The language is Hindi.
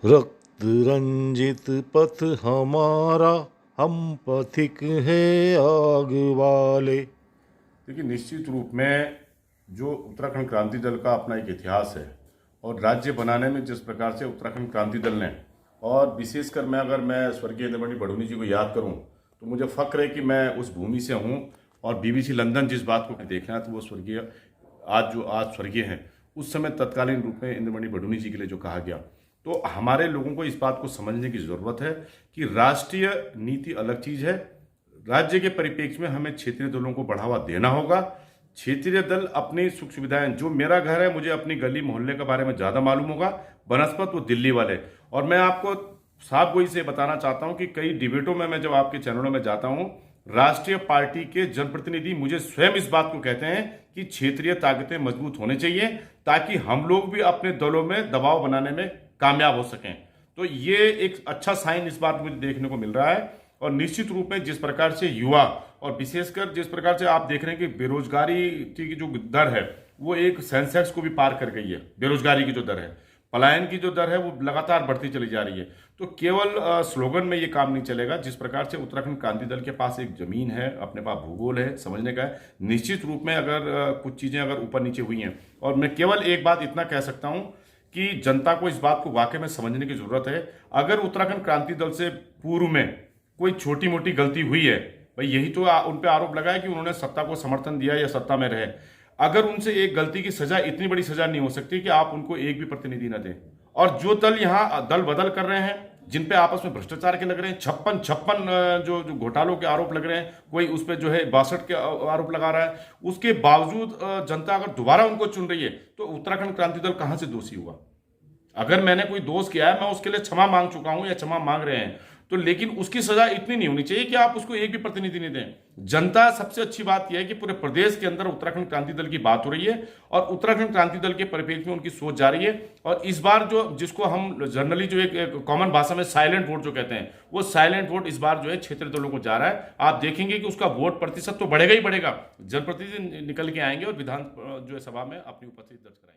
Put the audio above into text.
रक्त रंजित पथ हमारा, हम पथिक हैं आग वाले। देखिए, निश्चित रूप में जो उत्तराखंड क्रांति दल का अपना एक इतिहास है और राज्य बनाने में जिस प्रकार से उत्तराखंड क्रांति दल ने, और विशेषकर मैं स्वर्गीय इंद्रमणि बडोनी जी को याद करूं तो मुझे फक्र है कि मैं उस भूमि से हूं। और बीबीसी लंदन जिस बात को देखना है तो वो स्वर्गीय आज स्वर्गीय हैं, उस समय तत्कालीन रूप में इंद्रमणि बडोनी जी के लिए जो कहा गया, तो हमारे लोगों को इस बात को समझने की ज़रूरत है कि राष्ट्रीय नीति अलग चीज़ है, राज्य के परिप्रेक्ष्य में हमें क्षेत्रीय दलों को बढ़ावा देना होगा। क्षेत्रीय दल अपनी सुख सुविधाएं, जो मेरा घर है मुझे अपनी गली मोहल्ले के बारे में ज़्यादा मालूम होगा, बनस्पत वो दिल्ली वाले। और मैं आपको साफ गोई से बताना चाहता हूं कि कई डिबेटों में मैं जब आपके चैनलों में जाता हूं, राष्ट्रीय पार्टी के जनप्रतिनिधि मुझे स्वयं इस बात को कहते हैं कि क्षेत्रीय ताकतें मजबूत होने चाहिए ताकि हम लोग भी अपने दलों में दबाव बनाने में कामयाब हो सकें। तो ये एक अच्छा साइन इस बात मुझे देखने को मिल रहा है। और निश्चित रूप में जिस प्रकार से युवा, और विशेषकर जिस प्रकार से आप देख रहे हैं कि बेरोजगारी की जो दर है वो एक सेंसेक्स को भी पार कर गई है। बेरोजगारी की जो दर है, पलायन की जो दर है वो लगातार बढ़ती चली जा रही है। तो केवल स्लोगन में ये काम नहीं चलेगा। जिस प्रकार से उत्तराखंड क्रांति दल के पास एक जमीन है, अपने पास भूगोल है, समझने का है, निश्चित रूप में अगर कुछ चीजें अगर ऊपर नीचे हुई हैं, और मैं केवल एक बात इतना कह सकता हूं कि जनता को इस बात को वाकई में समझने की जरूरत है। अगर उत्तराखंड क्रांति दल से पूर्व में कोई छोटी मोटी गलती हुई है, भाई यही तो उन पे आरोप लगा है कि उन्होंने सत्ता को समर्थन दिया या सत्ता में रहे। अगर उनसे एक गलती की सजा इतनी बड़ी सजा नहीं हो सकती कि आप उनको एक भी प्रतिनिधि न दें। और जो दल यहाँ दल बदल कर रहे हैं, जिन पे आपस में भ्रष्टाचार के लग रहे हैं, छप्पन छप्पन जो जो घोटालों के आरोप लग रहे हैं, कोई उस पर जो है 62 के आरोप लगा रहा है, उसके बावजूद जनता अगर दोबारा उनको चुन रही है तो उत्तराखंड क्रांति दल कहां से दोषी हुआ? अगर मैंने कोई दोष किया है, मैं उसके लिए क्षमा मांग चुका हूं या क्षमा मांग रहे हैं, तो लेकिन उसकी सजा इतनी नहीं होनी चाहिए कि आप उसको एक भी प्रतिनिधि नहीं दें। जनता, सबसे अच्छी बात यह है कि पूरे प्रदेश के अंदर उत्तराखंड क्रांति दल की बात हो रही है और उत्तराखंड क्रांति दल के परिप्रेक्ष्य में उनकी सोच जा रही है। और इस बार जो जिसको हम जनरली जो एक कॉमन भाषा में साइलेंट वोट जो कहते हैं, वो साइलेंट वोट इस बार जो है क्षेत्रीय दलों को जा रहा है। आप देखेंगे कि उसका वोट प्रतिशत तो बढ़ेगा ही बढ़ेगा, जनप्रतिनिधि निकल के आएंगे और विधान जो है सभा में अपनी उपस्थिति दर्ज कराएंगे।